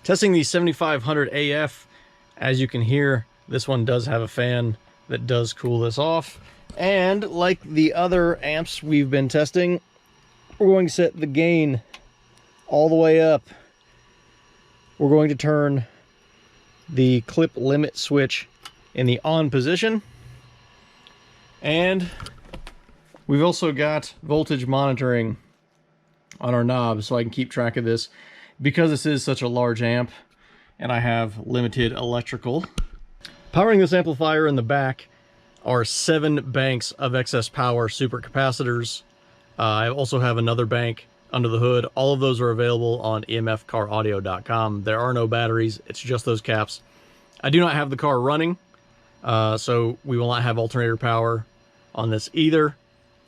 Testing the 7500 AF. As you can hear, this one does have a fan that does cool this off. And like the other amps we've been testing, we're going to set the gain all the way up. We're going to turn the clip limit switch in the on position. And we've also got voltage monitoring on our knob so I can keep track of this. Because this is such a large amp and I have limited electrical. Powering this amplifier in the back are 7 banks of excess power supercapacitors. I also have another bank under the hood. All of those are available on emfcaraudio.com. There are no batteries, it's just those caps. I do not have the car running, so we will not have alternator power on this either.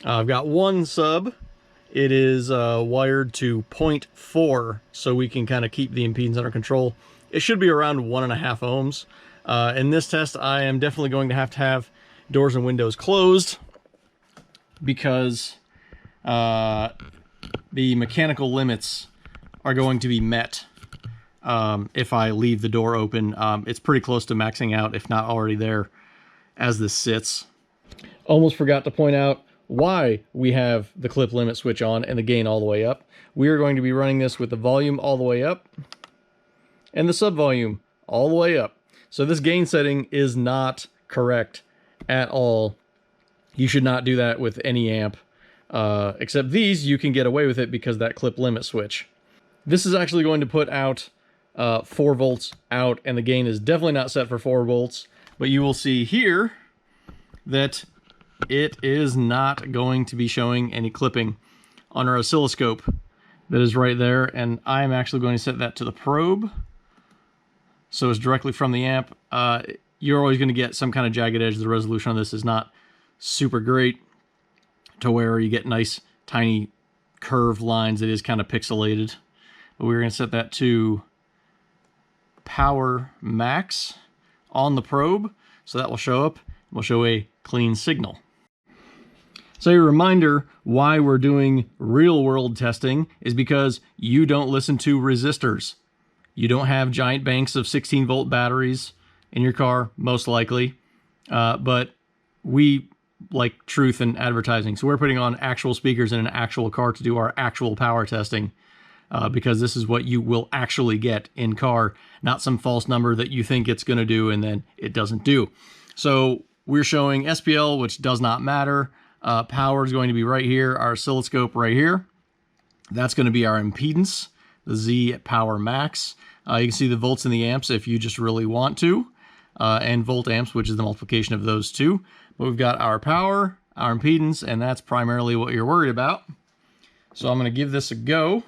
I've got one sub. It is wired to 0.4, so we can kind of keep the impedance under control. It should be around 1.5 ohms. In this test, I am definitely going to have doors and windows closed because the mechanical limits are going to be met if I leave the door open. It's pretty close to maxing out, if not already there, as this sits. Almost forgot to point out why we have the clip limit switch on and the gain all the way up. We are going to be running this with the volume all the way up and the sub volume all the way up. So this gain setting is not correct at all. You should not do that with any amp. Except these, you can get away with it because that clip limit switch. This is actually going to put out 4 volts out, and the gain is definitely not set for 4 volts. But you will see here that it is not going to be showing any clipping on our oscilloscope that is right there, and I'm actually going to set that to the probe so it's directly from the amp. You're always going to get some kind of jagged edge. The resolution on this is not super great to where you get nice tiny curved lines. It is kind of pixelated, but we're going to set that to power max on the probe, so that will show up. We'll show a clean signal. So a reminder why we're doing real world testing is because you don't listen to resistors. You don't have giant banks of 16 volt batteries in your car, most likely, but we like truth in advertising. So we're putting on actual speakers in an actual car to do our actual power testing, because this is what you will actually get in car, not some false number that you think it's going to do and then it doesn't do. So we're showing SPL, which does not matter. Power is going to be right here, our oscilloscope right here. That's going to be our impedance, the Z at power max. You can see the volts in the amps if you just really want to, and volt amps, which is the multiplication of those two. But we've got our power, our impedance, and that's primarily what you're worried about. So I'm going to give this a go.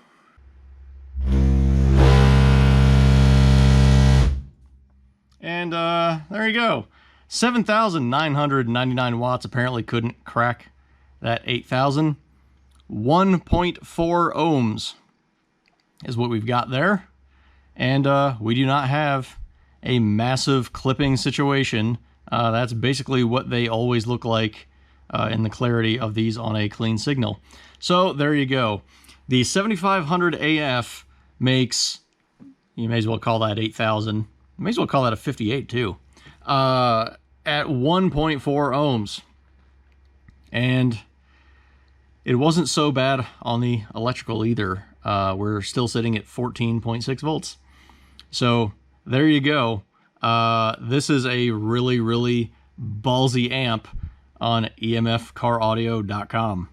And there you go. 7,999 watts. Apparently couldn't crack that 8,000. 1.4 ohms is what we've got there. And we do not have a massive clipping situation. That's basically what they always look like in the clarity of these on a clean signal. So there you go. The 7500 AF makes, you may as well call that 8,000. You may as well call that a 58 too. At 1.4 ohms. And it wasn't so bad on the electrical either. We're still sitting at 14.6 volts. So there you go. This is a really, really ballsy amp on emfcaraudio.com.